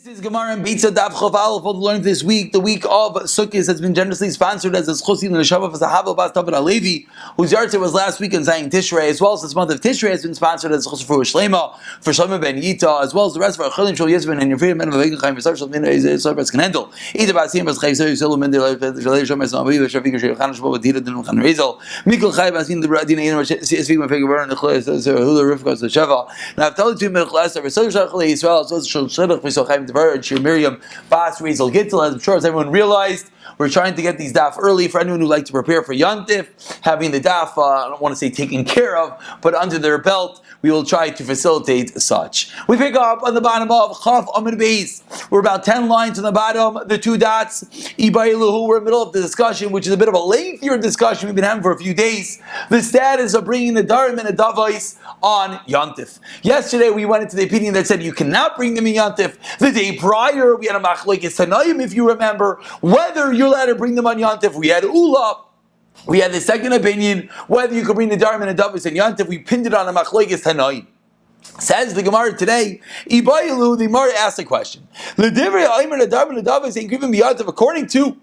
This is Gemara and Beitzah Daf Yomi for the learning this week. The week of Sukkot has been generously sponsored as a Chosi and the Shabbat for Havel Bas Tavid Alevi, whose yahrzeit was last week in Zayin Tishrei, as well as this month of Tishrei has been sponsored as a Chosi for Shlema, for Shlomo ben Yita, as well as the rest of our Chalim Shol Yisben and your favorite men of Avigin Chaim Yisrael Shal Min Yisrael Bas Knendel. Either Basim Bas Chaim Yisrael Yisrael Min Delay Shalei Shom Yisrael Aviv Shavik Shel Chan Shbo Dira Din Chan Rizal Mikol Chaim Basim the Radina Yin Speak my figure burn the Chles Hula Rivka the Sheva. Now I've told you to Mechlas of Yisrael Shal Yisrael so Shal Shadach Misol Chaim Devar and Shir Miriam Bas Rizal Gittel. As I'm sure as everyone realized, we're trying to get these daf early for anyone who like to prepare for Yantif, having the daf, I don't want to say taken care of, but under their belt, we will try to facilitate such. We pick up on the bottom of Chaf Amid Beis. We're about 10 lines on the bottom, the two dots. Ibailuhu, we're in the middle of the discussion, which is a bit of a lengthier discussion we've been having for a few days. The status of bringing the Darim and the Davais on Yantif. Yesterday we went into the opinion that said you cannot bring them in Yantif. The day prior we had a Machlokes Tanaim, if you remember, whether you're allowed to bring them on Yantif. We had Ula. We had the second opinion, whether you could bring the Darim and the Davais in Yantif. We pinned it on a Machlokes Tanaim. Says the Gemara today, Ibayilu, the Gemara asked a question. According to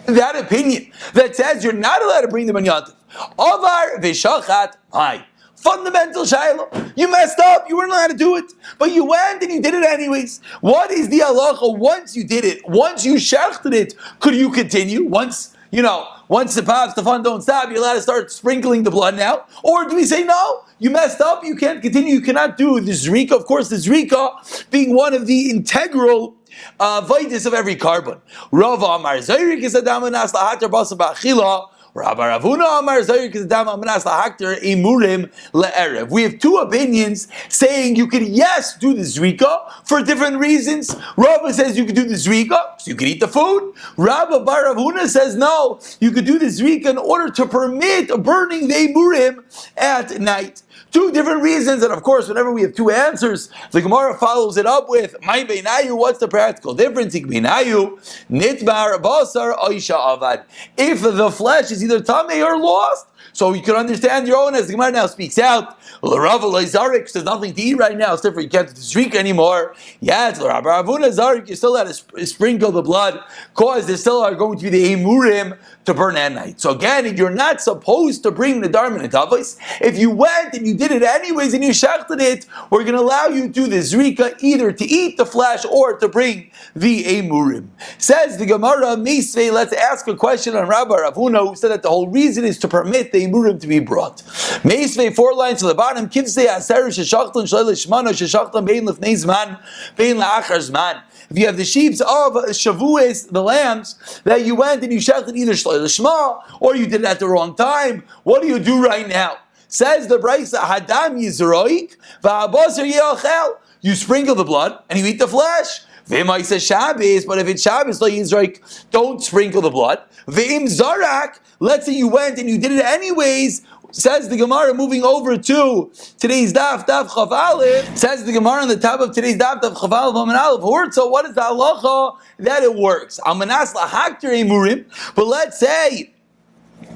that opinion that says you're not allowed to bring them on Yantif. Avar v'shachat hai. Fundamental shayla. You messed up, you weren't allowed to do it, but you went and you did it anyways. What is the halacha once you did it? Once you shechted it, could you continue? Once the pops, the fun don't stop, you're allowed to start sprinkling the blood now? Or do we say, no, you messed up, you can't continue, you cannot do the zrika? Of course, the zrika being one of the integral vitus of every carbon. Rava Amar Zayrik is Adam Anas Lahatar Basa Ba'achila. Rabbi Ravuna Amar Zayrik is Adam Anas Lahatar Imurim Le'erev. We have two opinions saying you could, yes, do the zrika for different reasons. Rabbi says you could do the zrika, so you could eat the food. Rabbi Bar Ravuna says no, you could do the zrika in order to permit burning the Imurim at night. Two different reasons, and of course, whenever we have two answers, the Gemara follows it up with "My beinayu." What's the practical difference? Beinayu nitbar basar oisha avad. If the flesh is either tamei or lost, so you can understand your own. As the Gemara now speaks out, l'Rav Zarik, there's nothing to eat right now, so therefore you can't drink anymore. Yes, l'Rav Ravuna Zarik, you still have to sprinkle the blood, cause there still are going to be the emurim to burn at night. So again, you're not supposed to bring the Darim and the Davais. If you went and you did it anyways and you shechted it, we're going to allow you to do the zrika either to eat the flesh or to bring the emurim. Says the Gemara, Meisvei, let's ask a question on Rabbi Ravuna, who said that the whole reason is to permit the emurim to be brought. Meisvei, 4 lines to the bottom, Kivsei aser sheshachtan shleil shmano sheshachtan bein lefnei zman bein la'achar zman. If you have the sheep of Shavuos, the lambs, that you went and you shechted either Shloi Lishma, or you did it at the wrong time, what do you do right now? Says the Beitzah, Hadam Yizroik, V'abasar Ye'achel. You sprinkle the blood, and you eat the flesh. V'imai says Shabbos, but if it's Shabbos, Lo Yizroik, don't sprinkle the blood. V'im Zarak, let's say you went and you did it anyways. Says the Gemara, moving over to today's daf Chav Aleph. Says the Gemara on the top of today's daf Chav Aleph Amen Aleph. So what is the halacha that it works? Almanas lahakter emurim. But let's say,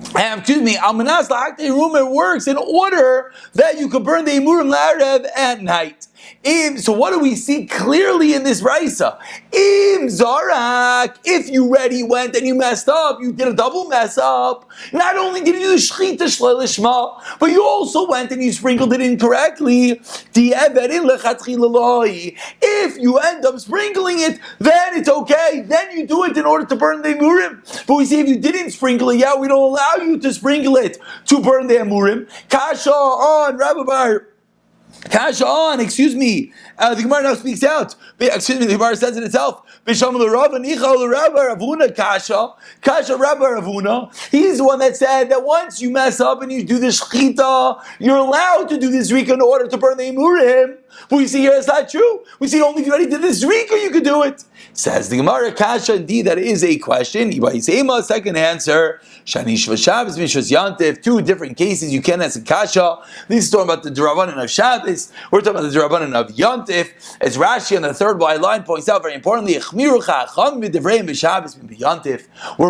almanas lahakter emurim, it works in order that you could burn the emurim la'arev at night. So what do we see clearly in this Raisa? Im Zarak, if you already went and you messed up, you did a double mess up. Not only did you do the Shechita Shlei Lishma, but you also went and you sprinkled it incorrectly. If you end up sprinkling it, then it's okay. Then you do it in order to burn the Emurim. But we see if you didn't sprinkle it, we don't allow you to sprinkle it to burn the Emurim. Kasha on Rabbi Bar. Kasha on, the Gemara now speaks out. The Gemara says it itself. Bisham l'Rav Nicha l'Rav Ravuna Kasha Rabbi Ravuna. He's the one that said that once you mess up and you do the shechita, you're allowed to do this zrika in order to burn the emurim. But we see here it's not true. We see only if you already did the zrika you could do it. Says the Gemara, Kasha, indeed that is a question. Second answer. Shanish v'Shabbos Mishras Yantif. 2 different cases you can ask a Kasha. This is talking about the Durabanan of Shabbos. We're talking about the Durabanan of Yantif. As Rashi on the 3rd wide line points out very importantly, we're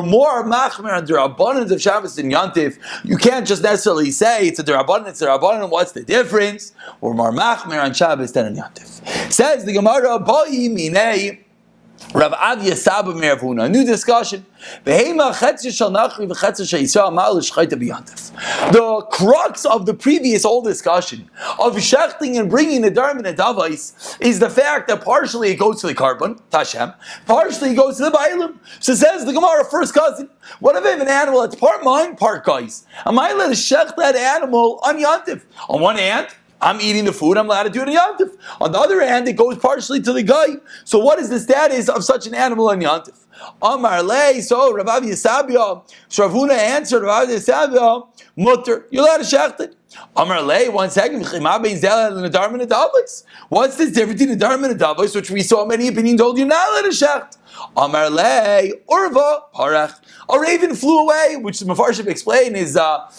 more machmer on Durabanan of Shabbos than Yantif. You can't just necessarily say it's a Durabanan, What's the difference? We're more machmer on Shabbos Shabbos than on Yantif. Says the Gemara, Ba'i minei Rav Avia Saba Meravuna. A new discussion. The crux of the previous whole discussion of shechting and bringing the darm and the davais is the fact that partially it goes to the carbon, Tashem, partially it goes to the bailim. So says the Gemara, first cousin, what if I have an animal that's part mine, part guys? Am I allowed to shech that animal on Yantif? On one hand, I'm eating the food, I'm allowed to do it on Yantif. On the other hand, it goes partially to the guy. So what is the status of such an animal on Yantif? Amar lei, so Rav Avia Sabia, so Rav Huna answered Rav Avia Sabia, mutter, you're allowed to shecht it. Amar lei, 1 second, what's this difference between the darm and the davos, which we saw many opinions told you not allowed to shecht? Amar lei, urva, parach. A raven flew away, which the Mefarshim explained is, a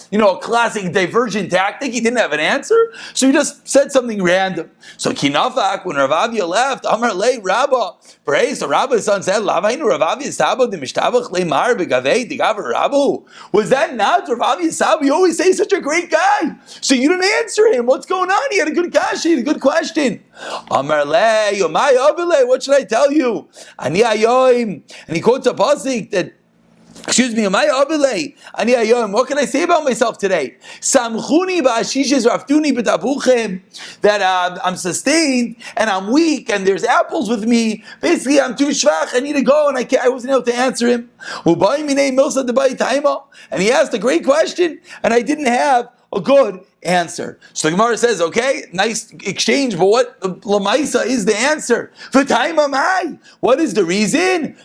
classic diversion tactic. He didn't have an answer, so he just said something random. So kinafak, when Rav Avia left, Amar lei, Rabba, praise. So Rabba's son said, Lavainu Rav Avia Saba de mishtabach leimar begavei degaver Rabbu. Was that not Rav Avia Saba? You always say such a great guy. So you didn't answer him. What's going on? He had a good kasha, he had a good question. Amar lei, Yomai Avile, what should I tell you? Ani ayoim. And he quotes a pasuk that, excuse me, what can I say about myself today? That I'm sustained and I'm weak and there's apples with me. Basically, I'm too shvach. I need to go, and I wasn't able to answer him. And he asked a great question, and I didn't have a good answer. So the Gemara says, okay, nice exchange, but what Lamaisa is the answer? What is the reason?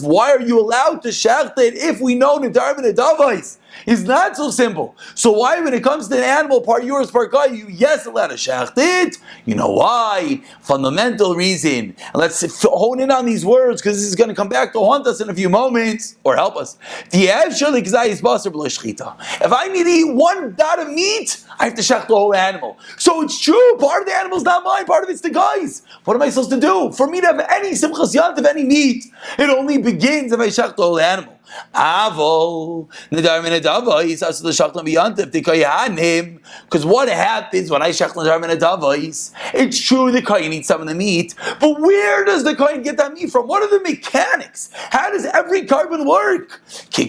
Why are you allowed to shecht it if we know Nedarim and Nedavais? It's not so simple. So why, when it comes to an animal, part yours, part guy, you allowed to shecht it? You know why? Fundamental reason. And let's hone in on these words, because this is going to come back to haunt us in a few moments, or help us. If I need to eat one dot of meat, I have to shecht the whole animal. So it's true, part of the animal's not mine, part of it's the guy's. What am I supposed to do? For me to have any simchas yantiv, any meat, it only begins if I shecht the whole animal. Avol nedar min nedavais as the shachtan biyantiv tikayanim. Because what happens when I shech nedar min nedavais? It's true the kohen eats some of the meat, but where does the kohen get that meat from? What are the mechanics? How does every carbon work? When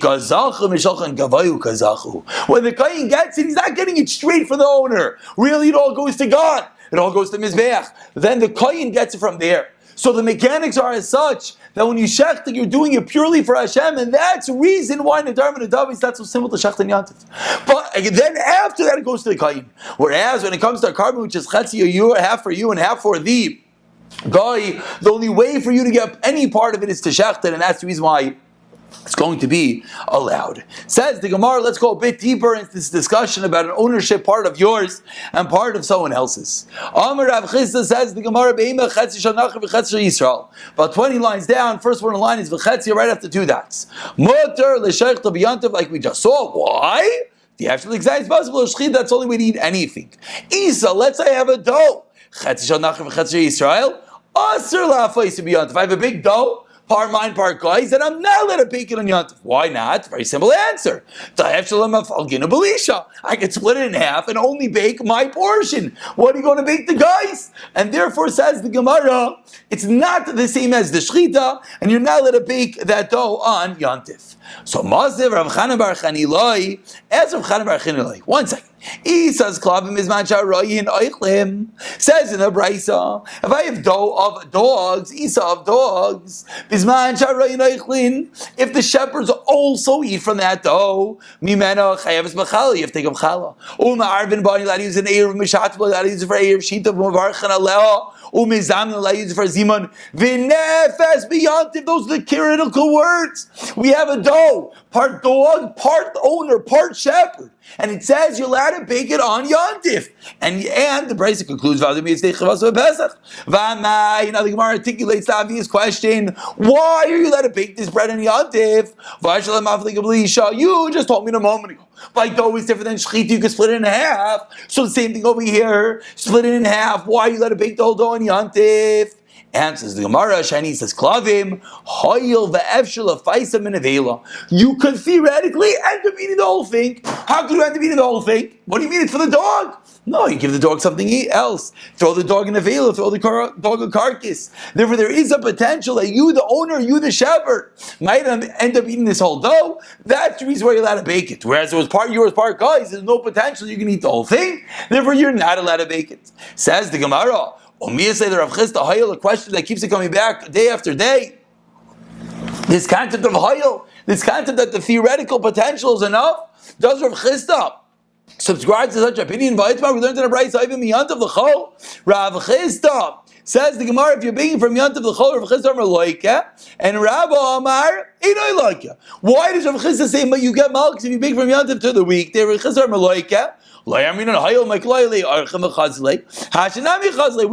the kohen gets it, he's not getting it straight from the owner. Really, it all goes to God. It all goes to Mizbeach. Then the kohen gets it from there. So the mechanics are as such that when you shecht, you're doing it purely for Hashem, and that's the reason why Nedar and Nedav is not so simple to shecht and yantiv. But then after that, it goes to the kohen. Whereas when it comes to a carbon, which is chetzi, you, half for you and half for the guy, the only way for you to get any part of it is to shecht it, and that's the reason why it's going to be allowed. Says the Gemara, let's go a bit deeper into this discussion about an ownership part of yours and part of someone else's. Amar Rav Chisda says the Gemara, about 20 lines down, first one in line is v'chetzi, right after 2 dots. Motor l'sheichta b'yantav, like we just saw. Why? The actual exact possible shchid, that's the only way to eat anything. Isa, let's say I have a dough. Chetzi shanachar v'chetzi Yisrael. Aser la'afayis b'yantav. If I have a big dough, part mine, part guys, and I'm not allowed to bake it on Yantif. Why not? Very simple answer. I can split it in half and only bake my portion. What are you going to bake the guys? And therefore, says the Gemara, it's not the same as the Shechita, and you're not allowed to bake that dough on Yantif. So Maziv Rav Chanan Bar Chanilai, as Rav Chanan Bar Chanilai. 1 second. Says Klavim Mizman Sharayin Oichlim. Says in the Beitzah, if I have dough of dogs, Isa of dogs, Mizman Sharayin Oichlin, if the shepherds also eat from that dough, Mimena Chayavis Bachala, you have to take up Chala. Uma Arvin Bani, let use an Eir of Mishat, let use for Eir of Shita, Mavarchan Aleha. Umizam la use for Zimun v'nefes biyantiv. Those are the critical words. We have a dough, part dog, part owner, part shepherd, and it says you're allowed to bake it on Yantif. And the Beitzah concludes, now the Gemara articulates the obvious question: why are you allowed to bake this bread on Yantif? You just told me a moment ago. By dough is different than shechita, you can split it in half. So the same thing over here, split it in half. Why are you allowed to bake the whole dough on Yantif? Answers the Gemara, Shani says, Klavim, Hoyil ve'efshel afaisa min avela. You could theoretically end up eating the whole thing. How could you end up eating the whole thing? What do you mean it's for the dog? No, you give the dog something else. Throw the dog in a vela, throw the dog a carcass. Therefore, there is a potential that you, the owner, you, the shepherd, might end up eating this whole dough. That's the reason why you're allowed to bake it. Whereas it was part yours, part guys, there's no potential you can eat the whole thing. Therefore, you're not allowed to bake it. Says the Gemara, a question that keeps it coming back day after day. This concept of hayil, this concept that the theoretical potential is enough, does Rav Chisda subscribe to such opinion? We learned in a Beitzah, even Yantav l'chol. Rav Chisda says the Gemara, if you're baking from Yantav l'chol, Rav Chisda loika, and Rabbi Amar inay loika. Why does Rav Chisda say, but you get milk if you bake from Yantav to the weekday? Rav Chisda loika. We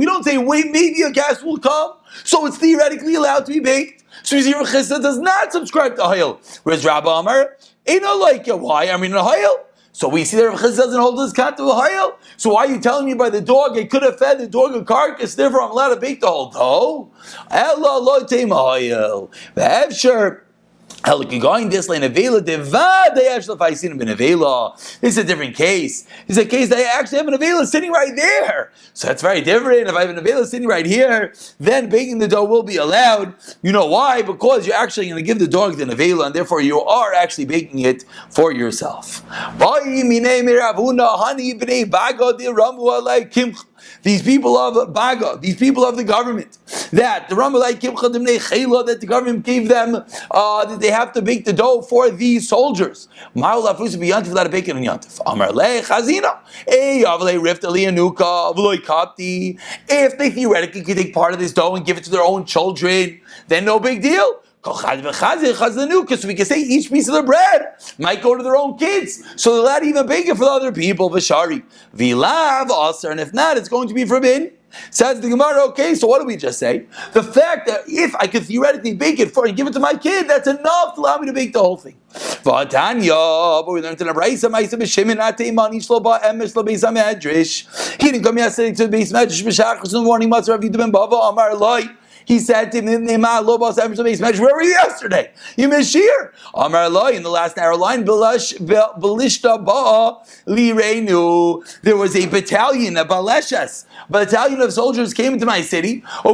don't say, wait, maybe a guest will come, so it's theoretically allowed to be baked. So you see, Rav Chisda does not subscribe to hayil. Whereas Rabbi Amar, why? Hayil. So we see that Rav Chisda doesn't hold this concept of hayil. So why are you telling me by the dog, I could have fed the dog a carcass, therefore I'm allowed to bake the whole dough? Ella lo teim hayil. V'evsher. This is a different case. It's a case that I actually have an avela sitting right there. So that's very different. If I have an avela sitting right here, then baking the dough will be allowed. You know why? Because you're actually going to give the dog the avela, and therefore you are actually baking it for yourself. These people of Baga, these people of the government, that the that the government gave them, that they have to bake the dough for these soldiers. If they theoretically could take part of this dough and give it to their own children, then no big deal. Because we can say each piece of the bread might go to their own kids, so they're allowed to even bake it for the other people. V'shari v'lav aser, and if not, it's going to be forbidden. Says the Gemara. Okay, so what did we just say? The fact that if I could theoretically bake it for and give it to my kid, that's enough to allow me to bake the whole thing. V'atanya, but we learned in a Beitzah, Ma'aseh b'Shimon ateiman ish lo ba'emes lo beis hamedrash. He didn't come yesterday to the beis medrash b'shachris in the morning. Matzah Rav Yehuda ben Bava Amar Loi. He said to him, where were you yesterday? You missed here. Amar Eloi, in the last narrow line, Belishta Ba'a Lireinu. There was a battalion, a battalion of soldiers came into my city. They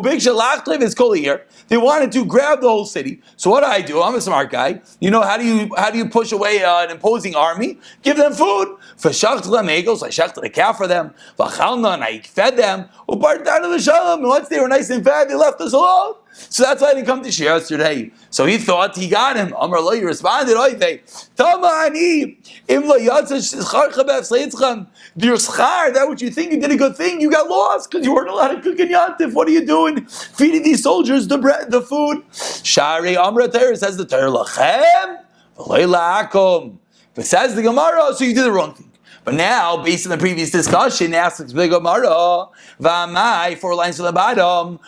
wanted to grab the whole city. So what do? I'm a smart guy. You know, how do you push away an imposing army? Give them food. So I shechted a calf for them. And I fed them. And once they were nice and fed, they left us alone. So that's why I didn't come to share yesterday. So he thought he got him. Amar lo, he responded, your schar, that what you think you did a good thing, you got lost because you weren't allowed to cook in Yantif. What are you doing? Feeding these soldiers the bread, the food. Shari Amra Ter, says the Ter, lachem, v'loi la'akum. But says the Gemara, so you did the wrong thing. But now, based on the previous discussion, asks the Gemara, V'amai, 4 lines to the bottom,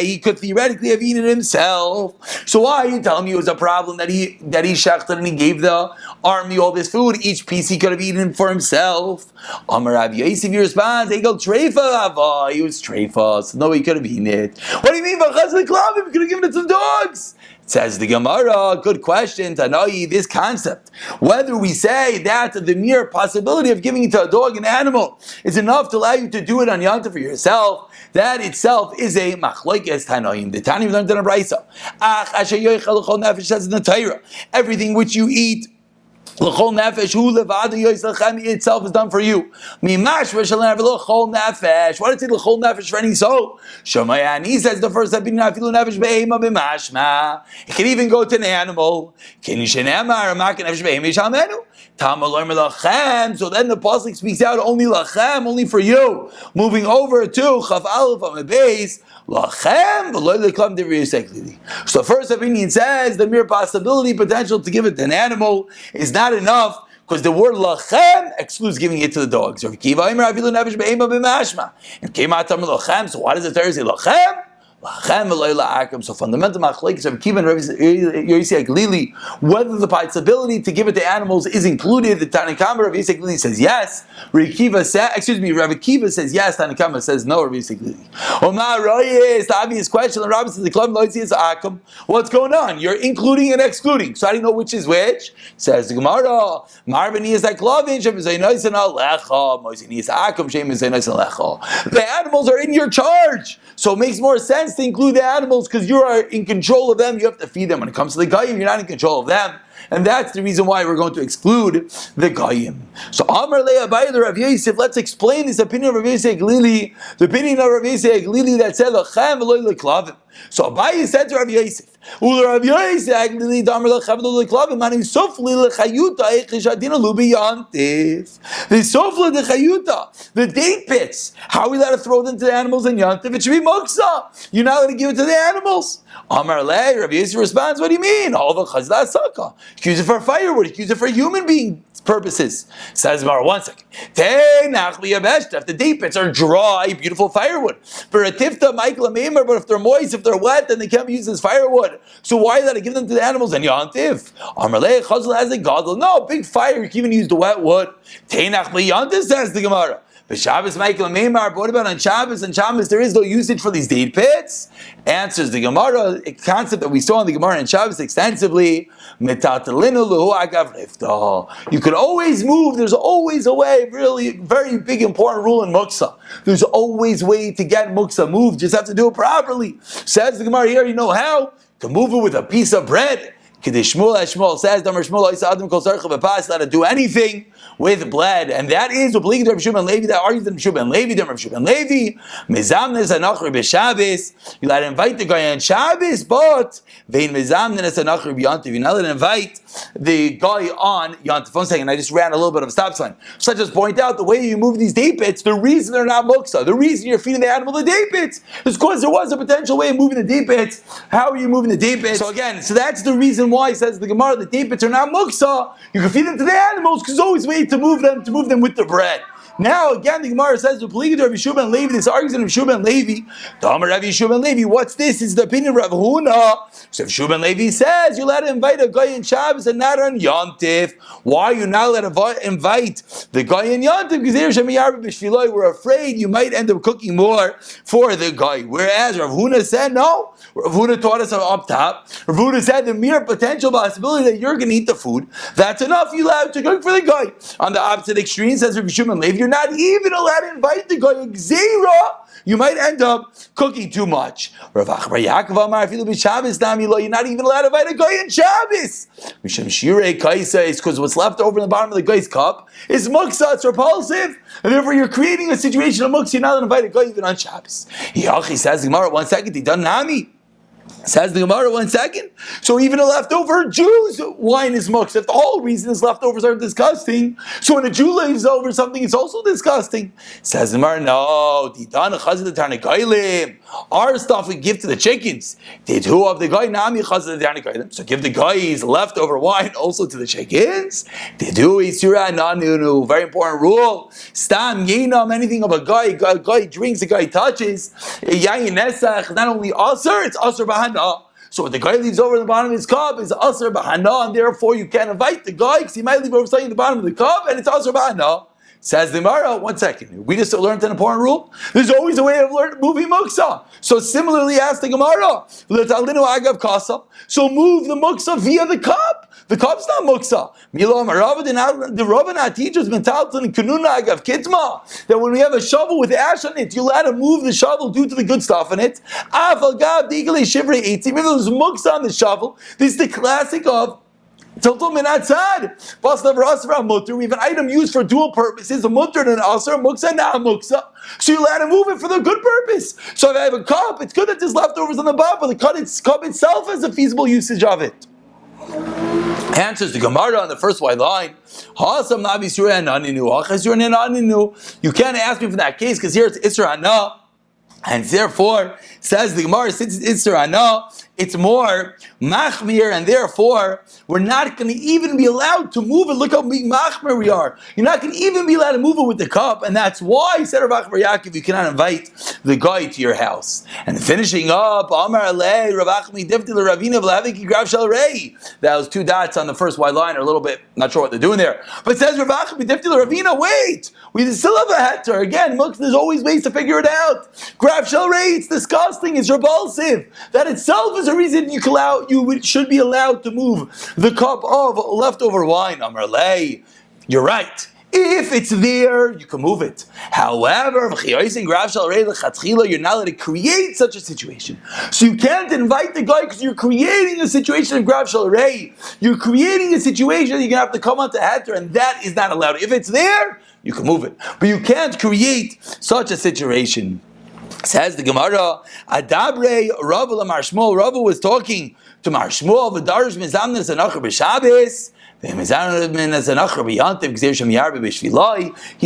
he could theoretically have eaten it himself. So why are you telling me it was a problem that he shechted and he gave the army all this food? Each piece he could have eaten for himself. Amar Rav Yosef, he responds, he was treifa, so no, he could have eaten it. What do you mean, he could have given it to the dogs? Says the Gemara, good question, Tanai, this concept. Whether we say that the mere possibility of giving it to a dog, an animal, is enough to allow you to do it on Yom Tov for yourself, that itself is a machlokes Tanaim. The Tanaim learned in a Beitzah. Says in the Torah, everything which you eat, l'chol nefesh hu levad yoyselchem, itself is done for you. Mimash v'shalem l'chol nefesh. What is it l'chol nefesh for any soul? Shamayani says the first opinion, afilu nefesh be'ema b'mashma. It can even go to an animal. Ken shenemar amak nefesh be'ema yishalmenu. Tamalor melachem. So then the pasuk speaks out only lachem, only for you. Moving over to chaf aleph on the base. Lachem, so the first opinion says the mere possibility, potential to give it to an animal is not enough because the word lachem excludes giving it to the dogs. So why does the Torah say lachem? So fundamental machlekes of Kiva and Yosei Glili, whether the possibility to give it to animals is included. The Tanakama Rav Yosei Glili says yes. Rav Akiva says yes. Tanakama says no. Rav Yosei Glili. The obvious question. The Rabbi says the club loyalty is akum. What's going on? You're including and excluding. So how do you know which is which? Says the Gemara. Marvini is that klavin. The animals are in your charge, so it makes more sense to include the animals because you are in control of them. You have to feed them. When it comes to the Goyim, you're not in control of them. And that's the reason why we're going to exclude the Goyim. So Amar Leah Bayler Rav Yosef, let's explain this opinion of Rav Yosef Glili, the opinion of Rav Yosef Glili that said Lachem v'loy leklavim. So Abaye said to Rav Yosef, Rav Yosef Glili Damar Lachem v'loy leklavim, mani sofli lechayuta eichish adina lubi yantif. The sofli lechayuta, the date pits. How are we allowed to throw them to the animals in yantif? It should be muksa. You're not allowed to give it to the animals. Amar Lei, Rav Yosef responds, what do you mean? All of a chazda saka. You can use it for firewood. You can use it for human being purposes. Says Mar, 1 second. If the date pits are dry, beautiful firewood. But if they're moist, if they're wet, then they can't be used as firewood. So why did I give them to the animals and yantif? Amar Lei, chazal has a gadol. No, big fire, you can even use the wet wood. Says the Gemara. But Shabbos, Michael and Meimar, what about on Shabbos? And Shabbos, there is no usage for these date pits? Answers the Gemara, a concept that we saw in the Gemara and Shabbos extensively. You could always move, there's always a way, really very big important rule in Muksa. There's always a way to get Muksa moved, just have to do it properly. Says the Gemara here, you know how? To move it with a piece of bread. Shmuel says, let to do anything with bread, and that is Rav Shimon Levi that argues that Rav Shimon Levi, you let invite the guy on Shabbos, but you're not allowed to invite the guy on Yantif. 1 second, I just ran a little bit of a stop sign. So I just point out the way you move these day pits, the reason they're not muksa, the reason you're feeding the animal the day pits is because there was a potential way of moving the day pits. How are you moving the day pits? So again, that's the reason why, says the Gemara, the day pits are not muksa. You can feed them to the animals because there's always a way to move them with the bread. Now, again, the Gemara says, Rav Yishuv ben Levi, this argues in Rav Yishuv ben Levi. Rav Yishuv ben Levi, what's this? It's the opinion of Rav Huna. So Rav Yishuv ben Levi says, you're allowed to invite a guy in Shabbos and not on Yantif. Why are you not allowed to invite the guy in Yantif? Because we're afraid you might end up cooking more for the guy. Whereas Rav Huna said, no. Rav Huna taught us up top. Rav Huna said the mere potential possibility that you're going to eat the food, that's enough. You're allowed to cook for the guy. On the opposite extreme, says Rav Yishuv ben Levi, you're not even allowed to invite the guy. Zera, you might end up cooking too much. Rav Achbar Yaakov Amar, if you live in Shabbos, you're not even allowed to invite a guy in Shabbos. Misham Shirei Kaisa is because what's left over in the bottom of the guy's cup is muksa, it's repulsive. And therefore you're creating a situation of muksa, you're not allowed to invite a guy even on Shabbos. He says, Gemara, 1 second, he done nami. Says the Gemara, 1 second. So even a leftover Jew's wine is muksa. If the whole reason is leftovers are disgusting, so when a Jew leaves over something, it's also disgusting. Says the Gemara, no. Our stuff we give to the chickens. Did who of the guy nami chazid the? So give the guy's leftover wine also to the chickens. Did who isura nanunu? Very important rule. Stam yinam, anything of a guy drinks, a guy touches. Yayin nesach, not only asur, it's asur bahana. So what the guy leaves over in the bottom of his cup is asur bahana, and therefore you can't invite the guy because he might leave over something in the bottom of the cup, and it's asur bahana. Says the Gemara, 1 second. We just learned an important rule. There's always a way of moving muksa. So similarly, ask the Gemara. So move the muksa via the cup. The cup's not muksa. The Rabbinah teaches that when we have a shovel with ash on it, you're allowed to move the shovel due to the good stuff in it. Even though there's muksa on the shovel, this is the classic of we have an item used for dual purposes, a mutter and an asr, muksa and a muksa. So you're allowed to move it for the good purpose. So if I have a cup, it's good that there's leftovers on the bottom, but the cup itself has a feasible usage of it. Answers the Gemara on the first white line. You can't ask me for that case because here it's Isra Hana. And therefore, says the Gemara, since it's Isra Hana, it's more machmir, and therefore we're not going to even be allowed to move it. Look how machmir we are. You're not going to even be allowed to move it with the cup, and that's why, said Rav Achbar Yaakov, you cannot invite the guy to your house. And finishing up, Amar Alei, Rav Achmi Divti Ravina V'Laviki Grav Shel Rei. That was two dots on the first white line, or a little bit, not sure what they're doing there. But it says Rav Achmi Divti Ravina, wait, we still have a heter. Again, look, there's always ways to figure it out. Grav Shel Rei, it's disgusting, it's repulsive. That itself is a reason you should be allowed to move the cup of leftover wine. Amar Alei, you're right. If it's there, you can move it. However, you're not allowed to create such a situation. So you can't invite the guy because you're creating a situation of Grav Shel Rei. You're creating a situation that you're going to have to come out to heter, and that is not allowed. If it's there, you can move it. But you can't create such a situation. Says the Gemara, Adabre Rav Lamar Shmuel. Rav was talking to Mar Shmuel, V'darish mizamnes anacher b'Shabbos. He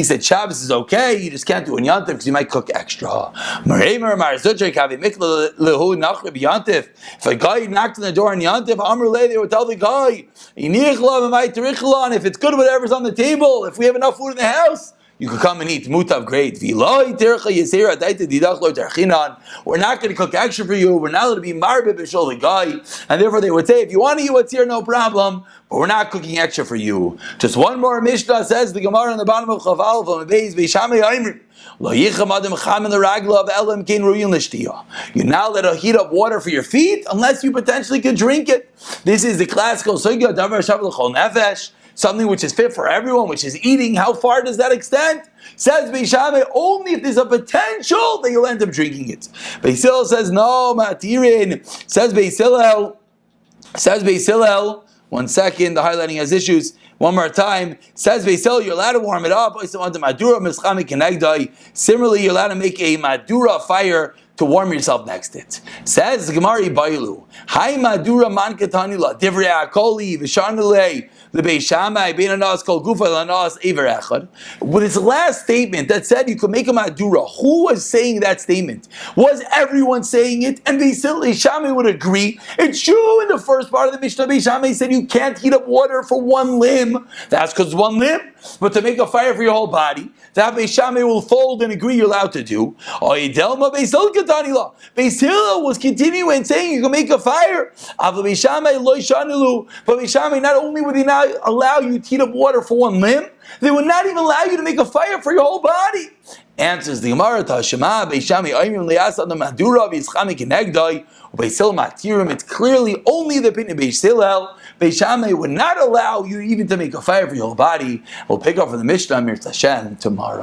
said Shabbos is okay, you just can't do it on Yantif because you might cook extra. If a guy knocked on the door on Yantif, they would tell the guy, and if it's good, whatever's on the table, if we have enough food in the house, you can come and eat. Mutav, great. We're not going to cook extra for you. We're not going to be marbe b'shol the guy. And therefore they would say, if you want to eat what's here, no problem. But we're not cooking extra for you. Just one more Mishnah, says the Gemara on the bottom of Chaval from Beis Beishamei Aimrim. You're not allowed to heat up water for your feet unless you potentially could drink it. This is the classical sugya davar shav l'chol nefesh. Something which is fit for everyone, which is eating. How far does that extend? Says Beis Shammai, only if there's a potential that you'll end up drinking it. Beis Hillel says, no, matirin. Says Beis Hillel, one second, the highlighting has issues. One more time. Says Beis Hillel, you're allowed to warm it up. Similarly, you're allowed to make a madura fire to warm yourself next to it. Says Gemara Bailu, Hai madura man katanila, divrei akoli, v'shanulei, l'bei Shammai, bein anas kol gufa l'anas ever echad. With his last statement that said you could make a madura, who was saying that statement? Was everyone saying it? And Beis Shammai would agree. It's true in the first part of the Mishnah, Beis Shammai said you can't heat up water for one limb. That's because one limb. But to make a fire for your whole body, that Beis Shammai will fold and agree you're allowed to do. Beis Hillel was continuing saying you can make a fire. But Beis Shammai, not only would he not allow you to heat up water for one limb, they would not even allow you to make a fire for your whole body. Answers the Gemara, Tashema, Beis Shammai, Ayim Le'asad Madura, V'Yischami Kenegdai, Beis Hillel Matirim. It's clearly only the opinion of Beis Hillel. Beis Shammai would not allow you even to make a fire for your whole body. We'll pick up from the Mishnah, Mir Tashem, tomorrow.